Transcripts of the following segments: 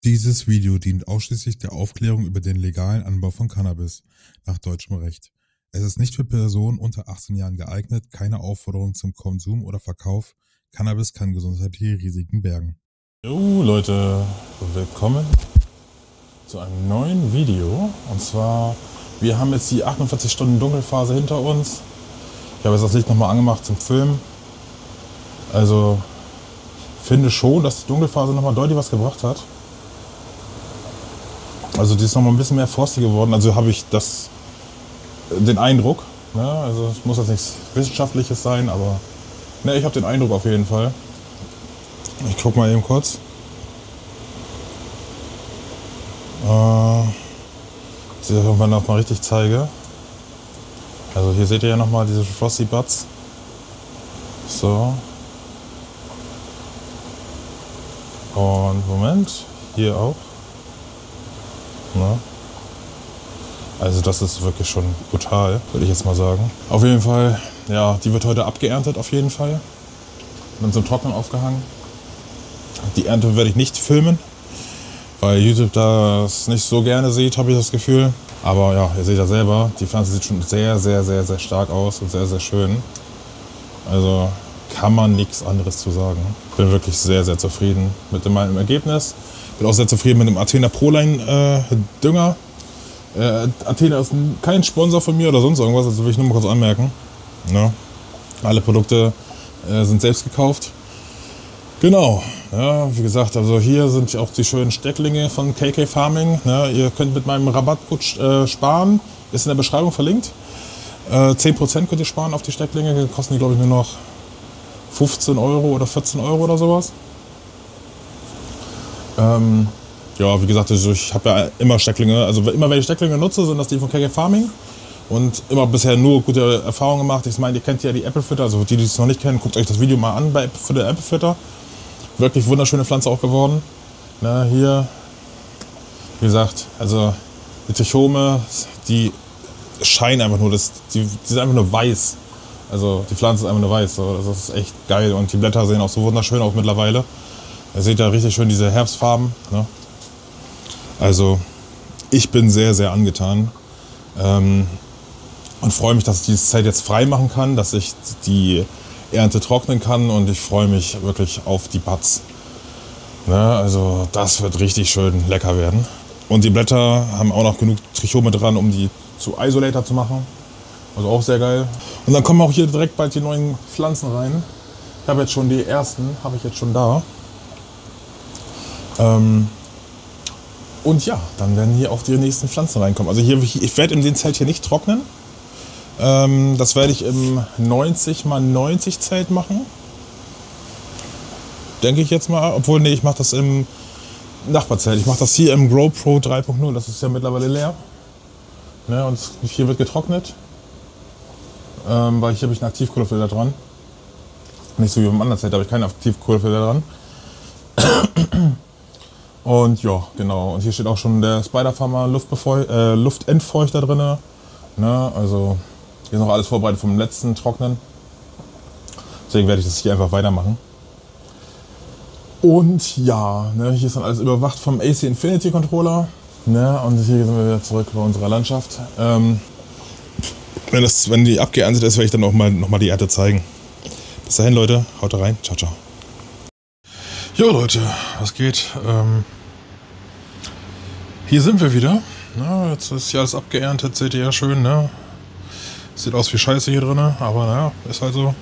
Dieses Video dient ausschließlich der Aufklärung über den legalen Anbau von Cannabis nach deutschem Recht. Es ist nicht für Personen unter 18 Jahren geeignet, keine Aufforderung zum Konsum oder Verkauf. Cannabis kann gesundheitliche Risiken bergen. Jo Leute, willkommen zu einem neuen Video. Und zwar, wir haben jetzt die 48 Stunden Dunkelphase hinter uns. Ich habe jetzt das Licht nochmal angemacht zum Filmen. Also, finde schon, dass die Dunkelphase nochmal deutlich was gebracht hat. Also die ist nochmal ein bisschen mehr frostig geworden, also habe ich den Eindruck, ne? Also es muss jetzt nichts Wissenschaftliches sein, aber ne, ich habe den Eindruck auf jeden Fall. Ich guck mal eben kurz. Dass ich das irgendwann noch mal richtig zeige. Also hier seht ihr ja nochmal diese Frosty Buds. So. Und Moment, hier auch. Ne? Also das ist wirklich schon brutal, würde ich jetzt mal sagen. Auf jeden Fall, ja, die wird heute abgeerntet auf jeden Fall. Und zum Trocknen aufgehangen. Die Ernte werde ich nicht filmen, weil YouTube das nicht so gerne sieht, habe ich das Gefühl. Aber ja, ihr seht ja selber, die Pflanze sieht schon sehr, sehr, sehr, sehr stark aus und sehr, sehr schön. Also kann man nichts anderes zu sagen. Bin wirklich sehr, sehr zufrieden mit meinem Ergebnis. Bin auch sehr zufrieden mit dem Athena Proline Dünger. Athena ist kein Sponsor von mir oder sonst irgendwas, also will ich nur mal kurz anmerken. Ja. Alle Produkte sind selbst gekauft. Genau, ja, wie gesagt, also hier sind auch die schönen Stecklinge von KK Farming. Ja, ihr könnt mit meinem Rabattcode sparen, ist in der Beschreibung verlinkt. 10% könnt ihr sparen auf die Stecklinge, die kosten die glaube ich nur noch 15 Euro oder 14 Euro oder sowas. Ja, wie gesagt, also ich habe ja immer Stecklinge, also immer wenn ich Stecklinge nutze, sind das die von KK Farming und immer bisher nur gute Erfahrungen gemacht. Ich meine, ihr kennt ja die Apple-Fritter, also die es noch nicht kennen, guckt euch das Video mal an für den Apple-Fritter. Wirklich wunderschöne Pflanze auch geworden. Na, hier, wie gesagt, also die Trichome, die scheinen einfach nur, die sind einfach nur weiß. Also die Pflanze ist einfach nur weiß, so, das ist echt geil und die Blätter sehen auch so wunderschön aus mittlerweile. Ihr seht ja richtig schön diese Herbstfarben. Ne? Also ich bin sehr, sehr angetan und freue mich, dass ich diese Zeit jetzt frei machen kann, dass ich die Ernte trocknen kann und ich freue mich wirklich auf die Buds. Ne? Also das wird richtig schön lecker werden. Und die Blätter haben auch noch genug Trichome dran, um die zu Isolator zu machen. Also auch sehr geil. Und dann kommen auch hier direkt bald die neuen Pflanzen rein. Ich habe jetzt schon die ersten, habe ich jetzt schon da. Und ja, dann werden hier auch die nächsten Pflanzen reinkommen. Also hier, ich werde in den Zelt hier nicht trocknen. Das werde ich im 90×90 Zelt machen. Denke ich jetzt mal. Obwohl, nee, ich mache das im Nachbarzelt. Ich mache das hier im Grow Pro 3.0. Das ist ja mittlerweile leer. Ne, und hier wird getrocknet. Weil hier habe ich einen Aktivkohlefilter dran. Nicht so wie beim anderen Zelt, da habe ich keinen Aktivkohlefilter dran. Und ja, genau. Und hier steht auch schon der Spider-Farmer Luftentfeuchter drin. Ne? Also hier ist noch alles vorbereitet vom letzten Trocknen. Deswegen werde ich das hier einfach weitermachen. Und ja, ne, hier ist dann alles überwacht vom AC Infinity Controller. Ne? Und hier sind wir wieder zurück bei unserer Landschaft. Wenn die abgeerntet ist, werde ich dann auch noch mal die Ernte zeigen. Bis dahin, Leute, haut rein. Ciao, ciao. Jo Leute, was geht? Hier sind wir wieder. Na, jetzt ist ja alles abgeerntet, seht ihr ja schön, ne? Sieht aus wie Scheiße hier drin, aber naja, ist halt so.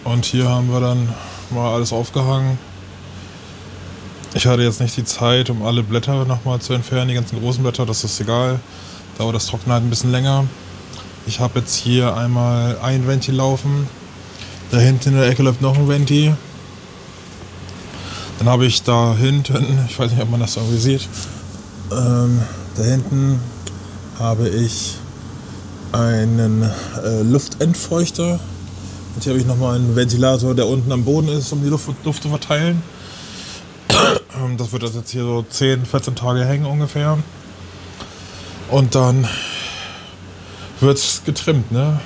Und hier haben wir dann mal alles aufgehangen. Ich hatte jetzt nicht die Zeit, um alle Blätter nochmal zu entfernen, die ganzen großen Blätter, das ist egal. Dauert das Trocknen halt ein bisschen länger. Ich habe jetzt hier einmal ein Ventil laufen. Da hinten in der Ecke läuft noch ein Ventil. Dann habe ich da hinten, ich weiß nicht, ob man das irgendwie sieht, da hinten habe ich einen Luftentfeuchter. Und hier habe ich nochmal einen Ventilator, der unten am Boden ist, um die Luft zu verteilen. Das wird jetzt hier so 10, 14 Tage hängen ungefähr. Und dann wird es getrimmt. Ne?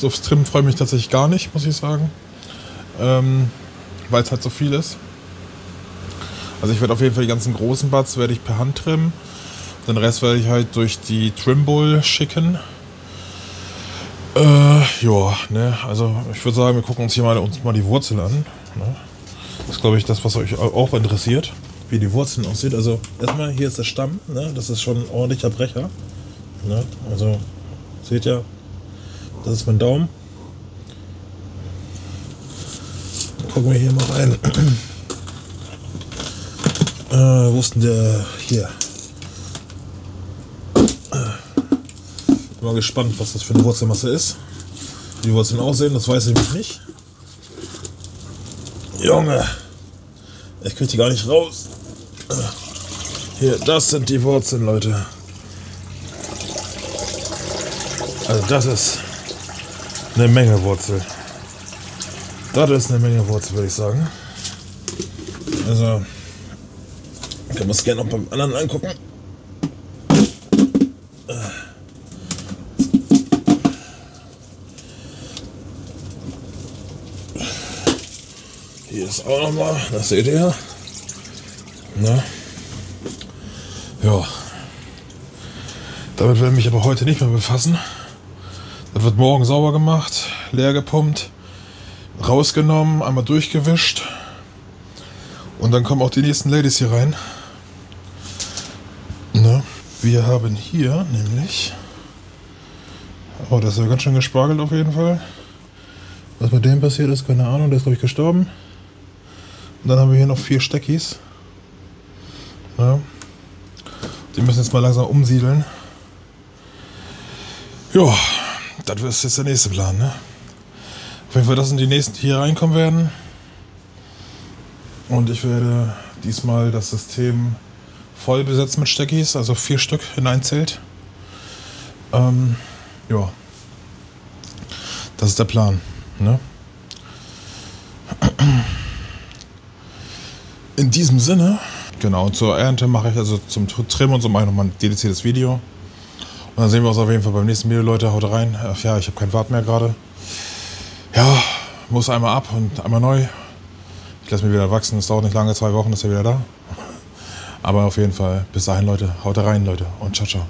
Aufs Trimmen freue ich mich tatsächlich gar nicht, muss ich sagen. Weil es halt so viel ist. Also ich werde auf jeden Fall die ganzen großen Buds werde ich per Hand trimmen. Den Rest werde ich halt durch die Trimbowl schicken. Ja, ne, also ich würde sagen, wir gucken uns hier uns mal die Wurzel an. Ne? Das ist, glaube ich, das, was euch auch interessiert, wie die Wurzeln aussieht. Also erstmal, hier ist der Stamm, ne? Das ist schon ein ordentlicher Brecher. Ne? Also, seht ihr, das ist mein Daumen. Gucken wir hier mal rein. Wo ist denn der? Hier. Bin mal gespannt, was das für eine Wurzelmasse ist. Wie die Wurzeln aussehen, das weiß ich nicht. Junge, ich krieg die gar nicht raus. Hier, das sind die Wurzeln, Leute. Also das ist eine Menge Wurzel. Das ist eine Menge Wurzel, würde ich sagen. Also, können wir es gerne noch beim anderen angucken. Hier ist auch nochmal, das seht ihr. Na? Ja. Damit werde ich mich aber heute nicht mehr befassen. Das wird morgen sauber gemacht, leer gepumpt, rausgenommen, einmal durchgewischt. Und dann kommen auch die nächsten Ladies hier rein. Na? Wir haben hier nämlich... Oh, das ist ja ganz schön gespargelt auf jeden Fall. Was mit dem passiert ist, keine Ahnung, der ist glaube ich gestorben. Und dann haben wir hier noch 4 Steckis. Ja. Die müssen jetzt mal langsam umsiedeln. Ja, das ist jetzt der nächste Plan, ne? Auf jeden Fall, das sind die nächsten, die hier reinkommen werden. Und ich werde diesmal das System voll besetzen mit Steckis, also 4 Stück in ein Zelt. Ja, das ist der Plan, ne? In diesem Sinne, genau, zur Ernte mache ich, also zum Trimmen und so, mache ich nochmal ein dediziertes Video. Und dann sehen wir uns auf jeden Fall beim nächsten Video, Leute. Haut rein. Ach ja, ich habe kein Bart mehr gerade. Ja, muss einmal ab und einmal neu. Ich lasse mich wieder wachsen. Es dauert nicht lange, 2 Wochen ist er wieder da. Aber auf jeden Fall, bis dahin, Leute. Haut rein, Leute. Und ciao, ciao.